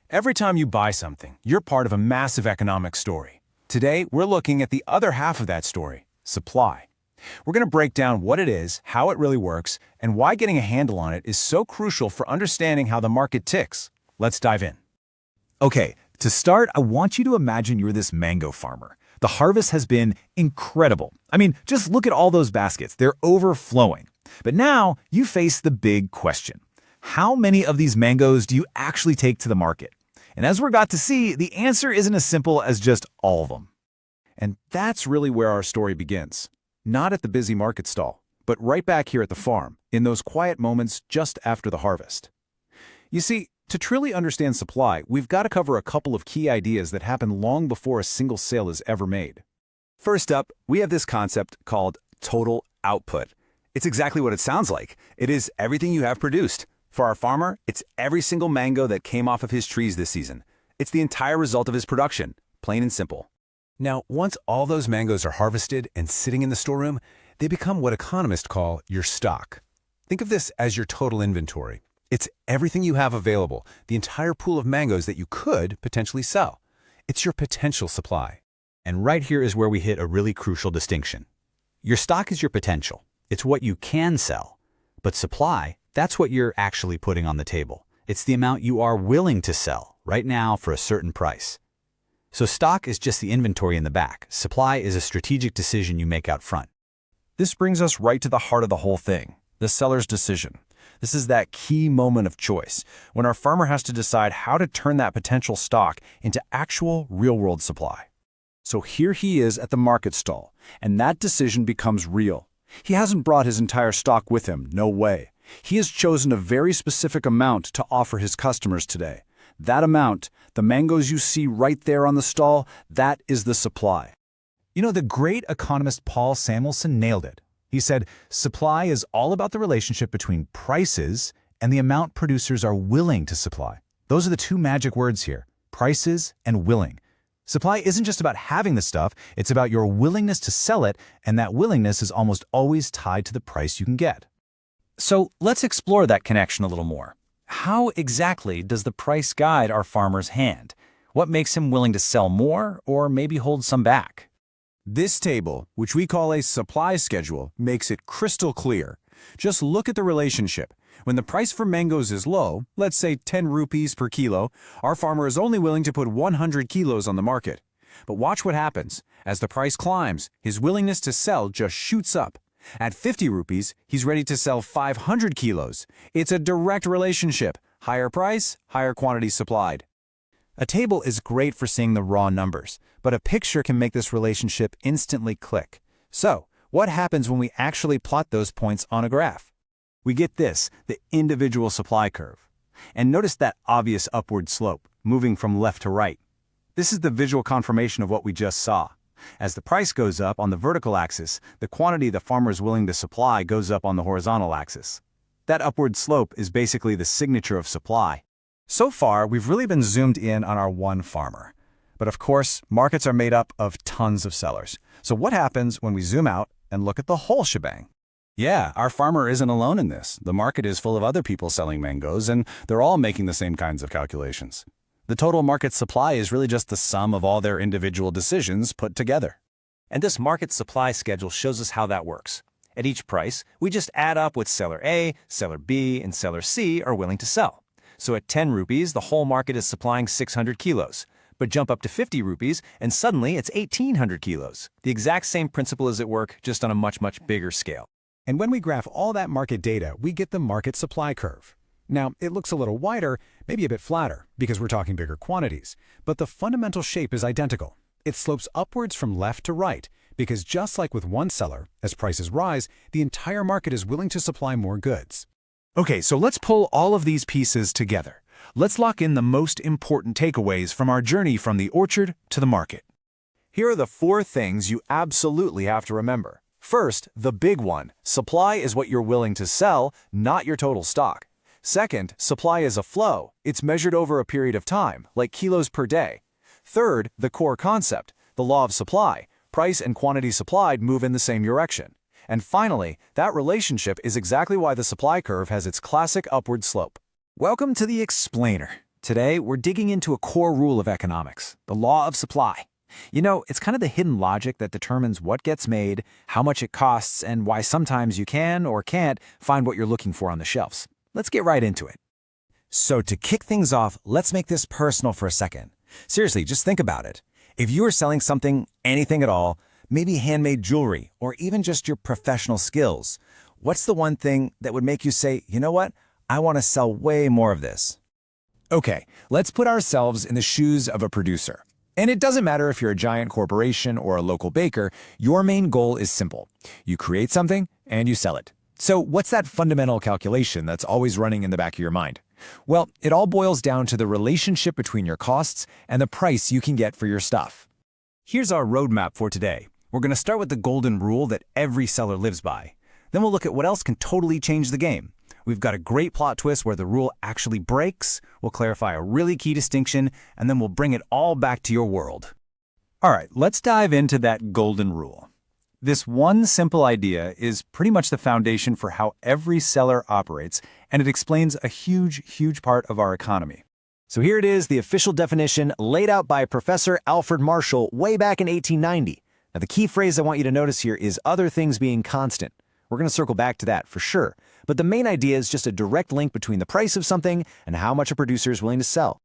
Every time you buy something, you're part of a massive economic story. Today, we're looking at the other half of that story, supply. We're going to break down what it is, how it really works, and why getting a handle on it is so crucial for understanding how the market ticks. Let's dive in. Okay, to start, I want you to imagine you're this mango farmer. The harvest has been incredible. I mean, just look at all those baskets. They're overflowing. But now you face the big question. How many of these mangoes do you actually take to the market? And as we're about to see, the answer isn't as simple as just all of them. And that's really where our story begins. Not at the busy market stall, but right back here at the farm, in those quiet moments just after the harvest. You see, to truly understand supply, we've got to cover a couple of key ideas that happen long before a single sale is ever made. First up, we have this concept called total output. It's exactly what it sounds like. It is everything you have produced. For our farmer, it's every single mango that came off of his trees this season. It's the entire result of his production, plain and simple. Now, once all those mangoes are harvested and sitting in the storeroom, they become what economists call your stock. Think of this as your total inventory. It's everything you have available, the entire pool of mangoes that you could potentially sell. It's your potential supply. And right here is where we hit a really crucial distinction. Your stock is your potential. It's what you can sell. But supply, that's what you're actually putting on the table. It's the amount you are willing to sell right now for a certain price. So stock is just the inventory in the back. Supply is a strategic decision you make out front. This brings us right to the heart of the whole thing, the seller's decision. This is that key moment of choice, when our farmer has to decide how to turn that potential stock into actual real-world supply. So here he is at the market stall, and that decision becomes real. He hasn't brought his entire stock with him, no way. He has chosen a very specific amount to offer his customers today. That amount, the mangoes you see right there on the stall, that is the supply. You know, the great economist Paul Samuelson nailed it. He said, supply is all about the relationship between prices and the amount producers are willing to supply. Those are the two magic words here, prices and willing. Supply isn't just about having the stuff, it's about your willingness to sell it, and that willingness is almost always tied to the price you can get. So let's explore that connection a little more. How exactly does the price guide our farmer's hand? What makes him willing to sell more or maybe hold some back? This table, which we call a supply schedule, makes it crystal clear. Just look at the relationship. When the price for mangoes is low, let's say 10 rupees per kilo, our farmer is only willing to put 100 kilos on the market. But watch what happens. As the price climbs, his willingness to sell just shoots up. At 50 rupees, he's ready to sell 500 kilos. It's a direct relationship. Higher price, higher quantity supplied. A table is great for seeing the raw numbers, but a picture can make this relationship instantly click. So, what happens when we actually plot those points on a graph? We get this, the individual supply curve. And notice that obvious upward slope, moving from left to right. This is the visual confirmation of what we just saw. As the price goes up on the vertical axis, the quantity the farmer is willing to supply goes up on the horizontal axis. That upward slope is basically the signature of supply. So far, we've really been zoomed in on our one farmer. But of course, markets are made up of tons of sellers. So what happens when we zoom out and look at the whole shebang? Yeah, our farmer isn't alone in this. The market is full of other people selling mangoes, and they're all making the same kinds of calculations. The total market supply is really just the sum of all their individual decisions put together. And this market supply schedule shows us how that works. At each price, we just add up what seller A, seller B, and seller C are willing to sell. So at 10 rupees, the whole market is supplying 600 kilos. But jump up to 50 rupees, and suddenly it's 1,800 kilos. The exact same principle is at work, just on a much, much bigger scale. And when we graph all that market data, we get the market supply curve. Now, it looks a little wider, maybe a bit flatter, because we're talking bigger quantities. But the fundamental shape is identical. It slopes upwards from left to right, because just like with one seller, as prices rise, the entire market is willing to supply more goods. Okay, so let's pull all of these pieces together. Let's lock in the most important takeaways from our journey from the orchard to the market. Here are the 4 things you absolutely have to remember. First, the big one. Supply is what you're willing to sell, not your total stock. Second, supply is a flow. It's measured over a period of time, like kilos per day. Third, the core concept, the law of supply. Price and quantity supplied move in the same direction. And finally, that relationship is exactly why the supply curve has its classic upward slope. Welcome to the explainer. Today, we're digging into a core rule of economics, the law of supply. You know, it's kind of the hidden logic that determines what gets made, how much it costs, and why sometimes you can or can't find what you're looking for on the shelves. Let's get right into it. So to kick things off, let's make this personal for a second. Seriously, just think about it. If you were selling something, anything at all, maybe handmade jewelry, or even just your professional skills, what's the one thing that would make you say, you know what, I want to sell way more of this? Okay, let's put ourselves in the shoes of a producer. And it doesn't matter if you're a giant corporation or a local baker, your main goal is simple. You create something and you sell it. So what's that fundamental calculation that's always running in the back of your mind? Well, it all boils down to the relationship between your costs and the price you can get for your stuff. Here's our roadmap for today. We're going to start with the golden rule that every seller lives by. Then we'll look at what else can totally change the game. We've got a great plot twist where the rule actually breaks, we'll clarify a really key distinction, and then we'll bring it all back to your world. All right, let's dive into that golden rule. This one simple idea is pretty much the foundation for how every seller operates, and it explains a huge part of our economy. So here it is, the official definition laid out by Professor Alfred Marshall way back in 1890. Now the key phrase I want you to notice here is other things being constant. We're going to circle back to that for sure. But the main idea is just a direct link between the price of something and how much a producer is willing to sell.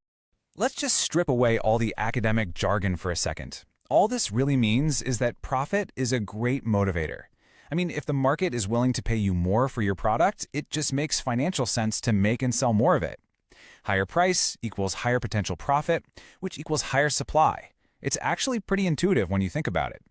Let's just strip away all the academic jargon for a second. All this really means is that profit is a great motivator. I mean, if the market is willing to pay you more for your product, it just makes financial sense to make and sell more of it. Higher price equals higher potential profit, which equals higher supply. It's actually pretty intuitive when you think about it.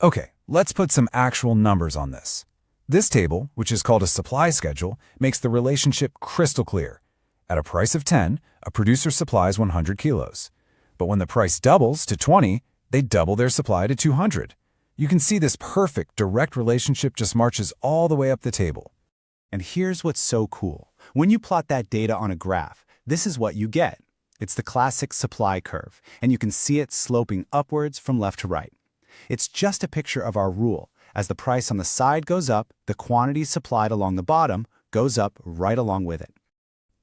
Okay, let's put some actual numbers on this. This table, which is called a supply schedule, makes the relationship crystal clear. At a price of 10, a producer supplies 100 kilos. But when the price doubles to 20, they double their supply to 200. You can see this perfect, direct relationship just marches all the way up the table. And here's what's so cool. When you plot that data on a graph, this is what you get. It's the classic supply curve, and you can see it sloping upwards from left to right. It's just a picture of our rule. As the price on the side goes up, the quantity supplied along the bottom goes up right along with it.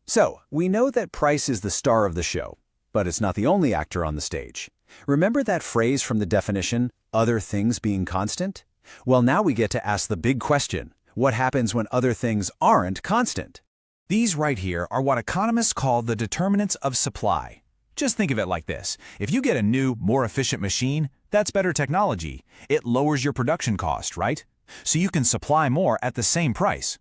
So, we know that price is the star of the show, but it's not the only actor on the stage. Remember that phrase from the definition, other things being constant? Well, now we get to ask the big question, what happens when other things aren't constant? These right here are what economists call the determinants of supply. Just think of it like this. If you get a new, more efficient machine, that's better technology. It lowers your production cost, right? So you can supply more at the same price.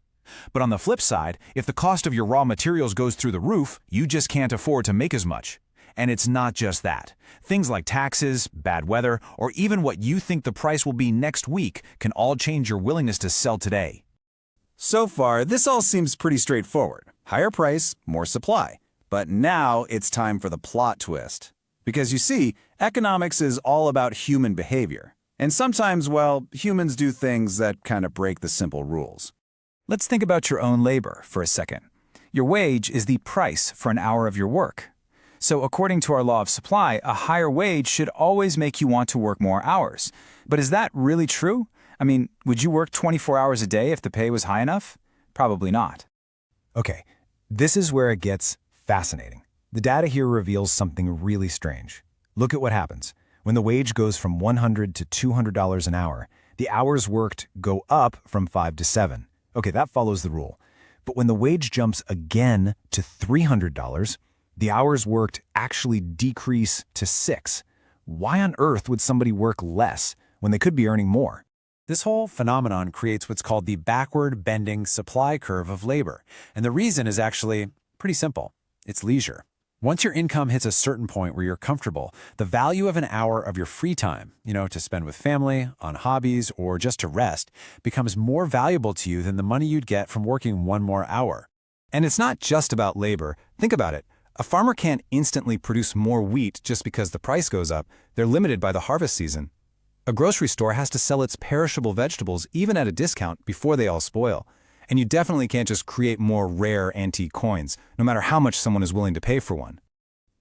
But on the flip side, if the cost of your raw materials goes through the roof, you just can't afford to make as much. And it's not just that. Things like taxes, bad weather, or even what you think the price will be next week can all change your willingness to sell today. So far, this all seems pretty straightforward. Higher price, more supply. But now it's time for the plot twist. Because you see, economics is all about human behavior. And sometimes, well, humans do things that kind of break the simple rules. Let's think about your own labor for a second. Your wage is the price for an hour of your work. So according to our law of supply, a higher wage should always make you want to work more hours. But is that really true? I mean, would you work 24 hours a day if the pay was high enough? Probably not. Okay, this is where it gets fascinating. The data here reveals something really strange. Look at what happens. When the wage goes from $100 to $200 an hour, the hours worked go up from 5 to 7. Okay, that follows the rule. But when the wage jumps again to $300, the hours worked actually decrease to 6. Why on earth would somebody work less when they could be earning more? This whole phenomenon creates what's called the backward bending supply curve of labor. And the reason is actually pretty simple. It's leisure. Once your income hits a certain point where you're comfortable, the value of an hour of your free time, to spend with family, on hobbies, or just to rest, becomes more valuable to you than the money you'd get from working one more hour. And it's not just about labor. Think about it. A farmer can't instantly produce more wheat just because the price goes up. They're limited by the harvest season. A grocery store has to sell its perishable vegetables even at a discount before they all spoil. And you definitely can't just create more rare antique coins, no matter how much someone is willing to pay for one.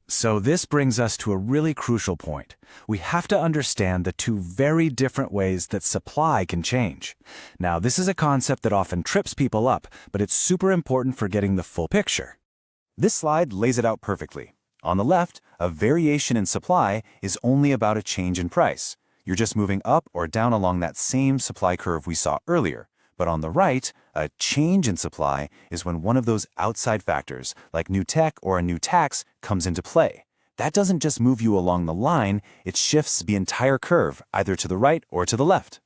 So this brings us to a really crucial point. We have to understand the two very different ways that supply can change. Now, this is a concept that often trips people up, but it's super important for getting the full picture. This slide lays it out perfectly. On the left, a variation in supply is only about a change in price. You're just moving up or down along that same supply curve we saw earlier. But on the right, a change in supply is when one of those outside factors, like new tech or a new tax, comes into play. That doesn't just move you along the line, it shifts the entire curve, either to the right or to the left.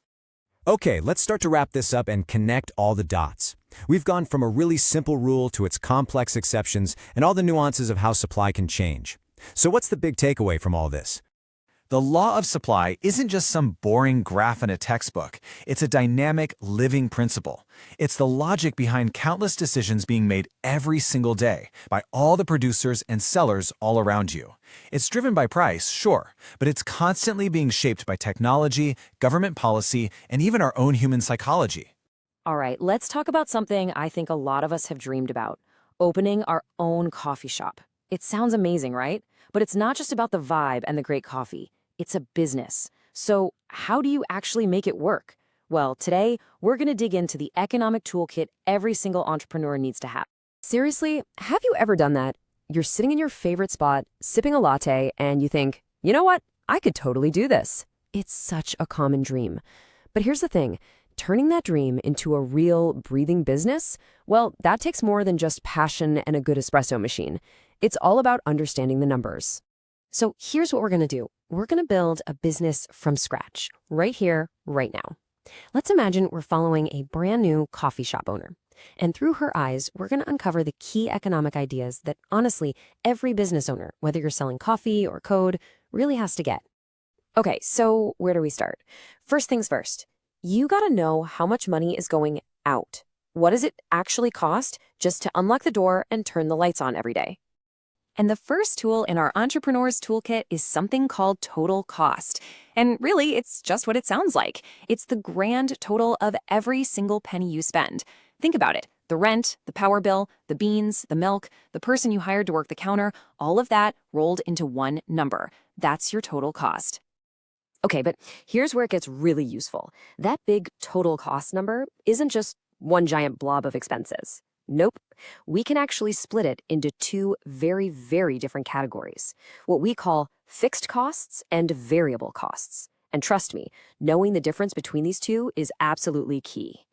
Okay, let's start to wrap this up and connect all the dots. We've gone from a really simple rule to its complex exceptions and all the nuances of how supply can change. So what's the big takeaway from all this? The law of supply isn't just some boring graph in a textbook. It's a dynamic, living principle. It's the logic behind countless decisions being made every single day by all the producers and sellers all around you. It's driven by price, sure, but it's constantly being shaped by technology, government policy, and even our own human psychology. All right, let's talk about something I think a lot of us have dreamed about: opening our own coffee shop. It sounds amazing, right? But it's not just about the vibe and the great coffee. It's a business. So how do you actually make it work? Well, today, we're going to dig into the economic toolkit every single entrepreneur needs to have. Seriously, have you ever done that? You're sitting in your favorite spot, sipping a latte, and you think, you know what? I could totally do this. It's such a common dream. But here's the thing. Turning that dream into a real, breathing business, well, that takes more than just passion and a good espresso machine. It's all about understanding the numbers. So here's what we're going to do. We're going to build a business from scratch, right here, right now. Let's imagine we're following a brand new coffee shop owner. And through her eyes, we're going to uncover the key economic ideas that, honestly, every business owner, whether you're selling coffee or code, really has to get. Okay, so where do we start? First things first. You got to know how much money is going out. What does it actually cost just to unlock the door and turn the lights on every day? And the first tool in our entrepreneur's toolkit is something called total cost. And really, it's just what it sounds like. It's the grand total of every single penny you spend. Think about it. The rent, the power bill, the beans, the milk, the person you hired to work the counter, all of that rolled into one number. That's your total cost. Okay, but here's where it gets really useful. That big total cost number isn't just one giant blob of expenses. Nope. We can actually split it into two very, very different categories, what we call fixed costs and variable costs. And trust me, knowing the difference between these two is absolutely key.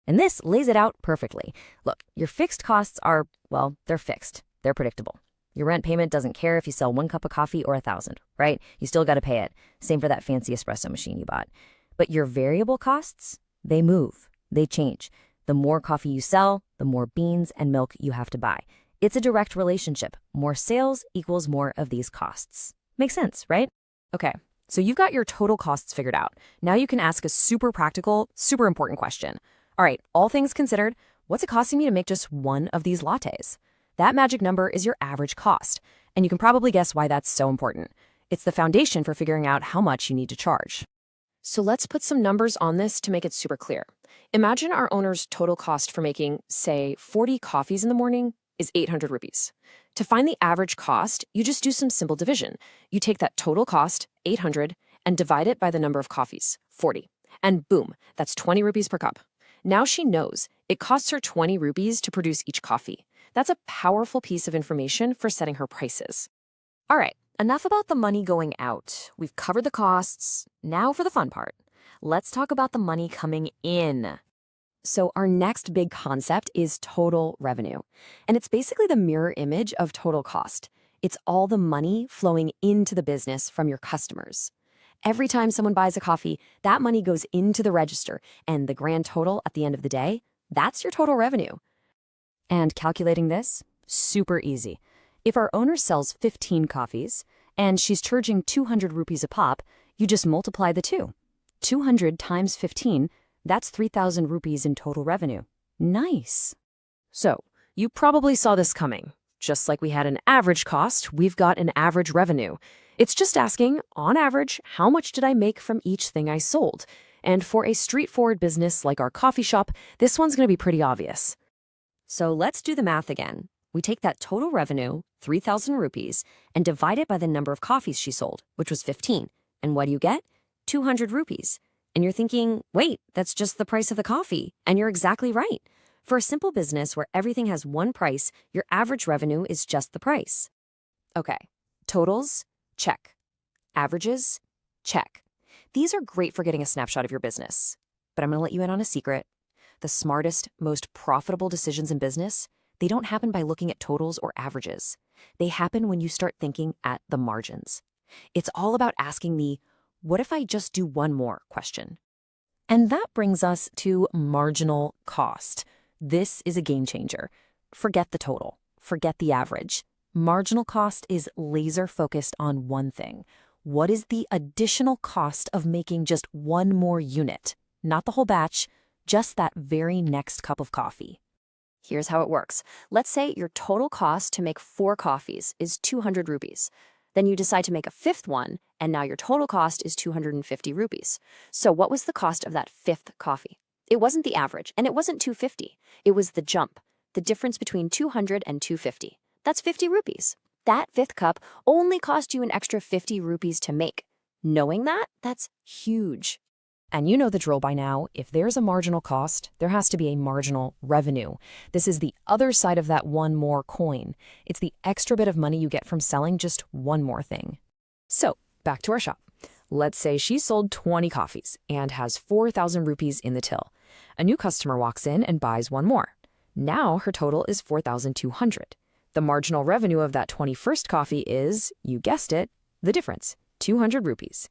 And this lays it out perfectly. Look, your fixed costs are, well, they're fixed. They're predictable. Your rent payment doesn't care if you sell 1 cup of coffee or 1,000, right? You still got to pay it. Same for that fancy espresso machine you bought. But your variable costs, they move. They change. The more coffee you sell, the more beans and milk you have to buy. It's a direct relationship. More sales equals more of these costs. Makes sense, right? Okay, so you've got your total costs figured out. Now you can ask a super practical, super important question. All right, all things considered, what's it costing me to make just one of these lattes? That magic number is your average cost, and you can probably guess why that's so important. It's the foundation for figuring out how much you need to charge. So let's put some numbers on this to make it super clear. Imagine our owner's total cost for making, say, 40 coffees in the morning is 800 rupees. To find the average cost, you just do some simple division. You take that total cost, 800, and divide it by the number of coffees, 40. And boom, that's 20 rupees per cup. Now she knows it costs her 20 rupees to produce each coffee. That's a powerful piece of information for setting her prices. All right, enough about the money going out. We've covered the costs. Now for the fun part. Let's talk about the money coming in. So our next big concept is total revenue. And it's basically the mirror image of total cost. It's all the money flowing into the business from your customers. Every time someone buys a coffee, that money goes into the register, and the grand total at the end of the day, that's your total revenue. And calculating this, super easy. If our owner sells 15 coffees, and she's charging 200 rupees a pop, you just multiply the two. 200 times 15, that's 3,000 rupees in total revenue. Nice. So, you probably saw this coming. Just like we had an average cost, we've got an average revenue. It's just asking, on average, how much did I make from each thing I sold? And for a straightforward business like our coffee shop, this one's going to be pretty obvious. So let's do the math again. We take that total revenue, 3,000 rupees, and divide it by the number of coffees she sold, which was 15. And what do you get? 200 rupees. And you're thinking, wait, that's just the price of the coffee. And you're exactly right. For a simple business where everything has one price, your average revenue is just the price. Okay, totals? Check. Averages? Check. These are great for getting a snapshot of your business. But I'm going to let you in on a secret. The smartest, most profitable decisions in business, they don't happen by looking at totals or averages. They happen when you start thinking at the margins. It's all about asking the, what if I just do one more question? And that brings us to marginal cost. This is a game changer. Forget the total. Forget the average. Marginal cost is laser focused on one thing. What is the additional cost of making just one more unit? Not the whole batch, just that very next cup of coffee. Here's how it works. Let's say your total cost to make 4 coffees is 200 rupees. Then you decide to make a 5th one, and now your total cost is 250 rupees. So what was the cost of that 5th coffee? It wasn't the average, and it wasn't 250. It was the jump, the difference between 200 and 250. That's 50 rupees. That 5th cup only cost you an extra 50 rupees to make. Knowing that, that's huge. And you know the drill by now. If there's a marginal cost, there has to be a marginal revenue. This is the other side of that one more coin. It's the extra bit of money you get from selling just one more thing. So, back to our shop. Let's say she sold 20 coffees and has 4,000 rupees in the till. A new customer walks in and buys one more. Now her total is 4,200. The marginal revenue of that 21st coffee is, you guessed it, the difference, 200 rupees.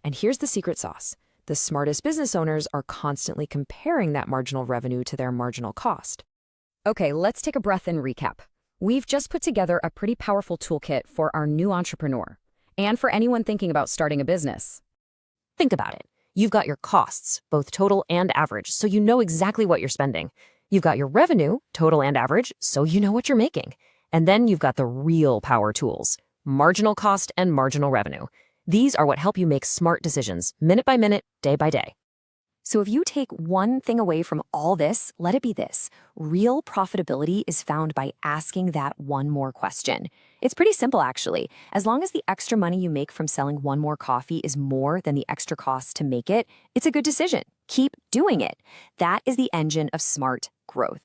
And here's the secret sauce. The smartest business owners are constantly comparing that marginal revenue to their marginal cost. Okay, let's take a breath and recap. We've just put together a pretty powerful toolkit for our new entrepreneur and for anyone thinking about starting a business. Think about it. You've got your costs, both total and average, so you know exactly what you're spending. You've got your revenue, total and average, so you know what you're making. And then you've got the real power tools, marginal cost and marginal revenue. These are what help you make smart decisions, minute by minute, day by day. So if you take one thing away from all this, let it be this. Real profitability is found by asking that one more question. It's pretty simple, actually. As long as the extra money you make from selling one more coffee is more than the extra cost to make it, it's a good decision. Keep doing it. That is the engine of smart growth.